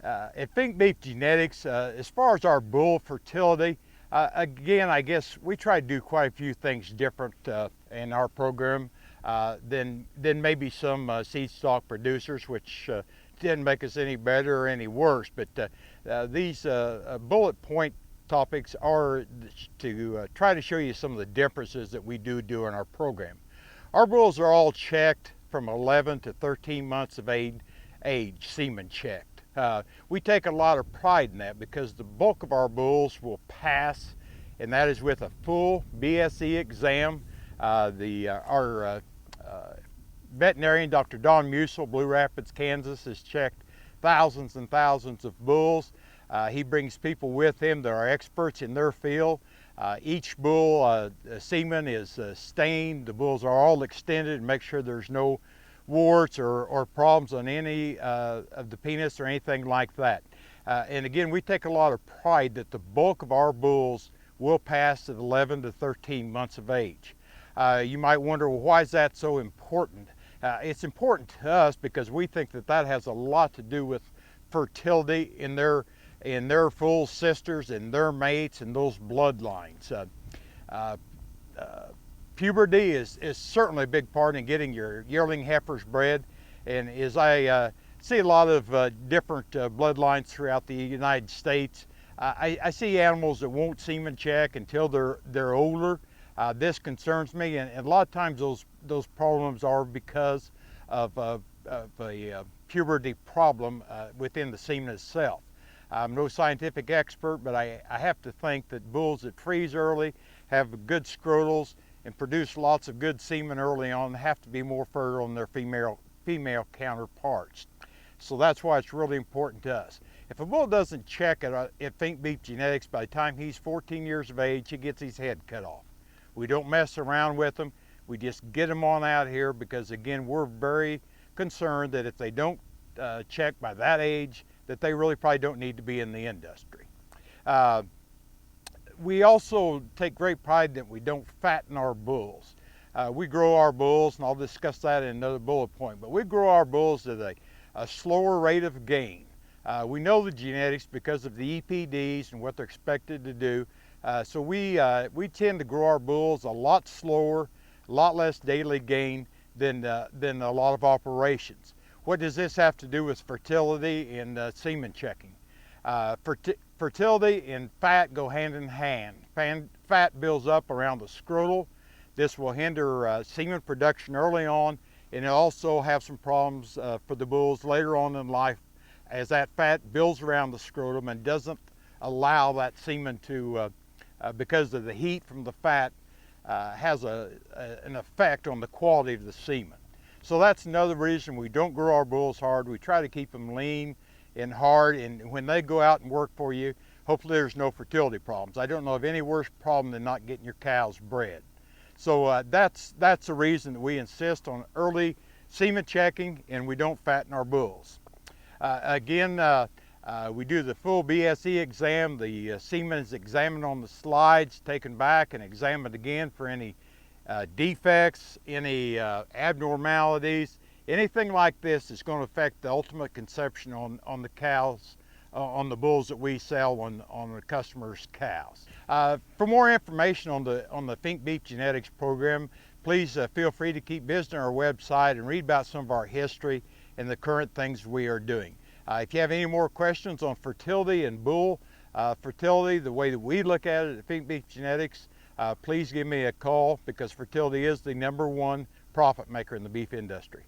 At Fink Beef Genetics, as far as our bull fertility, again, I guess we try to do quite a few things different in our program than maybe some seed stock producers, which didn't make us any better or any worse. But these bullet point topics are to try to show you some of the differences that we do in our program. Our bulls are all checked from 11 to 13 months of age, semen checked. We take a lot of pride in that because the bulk of our bulls will pass, and that is with a full BSE exam. Our veterinarian, Dr. Don Musil, Blue Rapids, Kansas, has checked thousands and thousands of bulls. He brings people with him that are experts in their field. Each bull semen is stained. The bulls are all extended and make sure there's no warts or problems on any of the penis or anything like that. And again, we take a lot of pride that the bulk of our bulls will pass at 11 to 13 months of age. You might wonder, well, why is that so important? It's important to us because we think that that has a lot to do with fertility in their full sisters and their mates and those bloodlines. Puberty is certainly a big part in getting your yearling heifers bred, and as I see a lot of different bloodlines throughout the United States, I see animals that won't semen check until they're older. This concerns me, and a lot of times those problems are because of a puberty problem within the semen itself. I'm no scientific expert, but I have to think that bulls that freeze early, have good scrotals, and produce lots of good semen early on have to be more fertile than their female counterparts. So that's why it's really important to us. If a bull doesn't check at Fink Beef Genetics, by the time he's 14 years of age, he gets his head cut off. We don't mess around with them. We just get them on out here because, again, we're very concerned that if they don't check by that age, that they really probably don't need to be in the industry. We also take great pride that we don't fatten our bulls. We grow our bulls, and I'll discuss that in another bullet point, but we grow our bulls at a slower rate of gain. We know the genetics because of the EPDs and what they're expected to do. So we tend to grow our bulls a lot slower, a lot less daily gain than a lot of operations. What does this have to do with fertility and semen checking? Fertility and fat go hand in hand. Fat builds up around the scrotal. This will hinder semen production early on, and it'll also have some problems for the bulls later on in life as that fat builds around the scrotum and doesn't allow that semen to, because of the heat from the fat, has an effect on the quality of the semen. So that's another reason we don't grow our bulls hard. We try to keep them lean and hard, and when they go out and work for you, hopefully there's no fertility problems. I don't know of any worse problem than not getting your cows bred. So that's the reason that we insist on early semen checking, and we don't fatten our bulls. Again, we do the full BSE exam. The semen is examined on the slides, taken back and examined again for any defects, any abnormalities. Anything like this is going to affect the ultimate conception on the cows, on the bulls that we sell on the customers' cows. For more information on the Fink Beef Genetics program, please feel free to keep visiting our website and read about some of our history and the current things we are doing. If you have any more questions on fertility and bull fertility, the way that we look at it at Fink Beef Genetics, please give me a call because fertility is the #1 profit maker in the beef industry.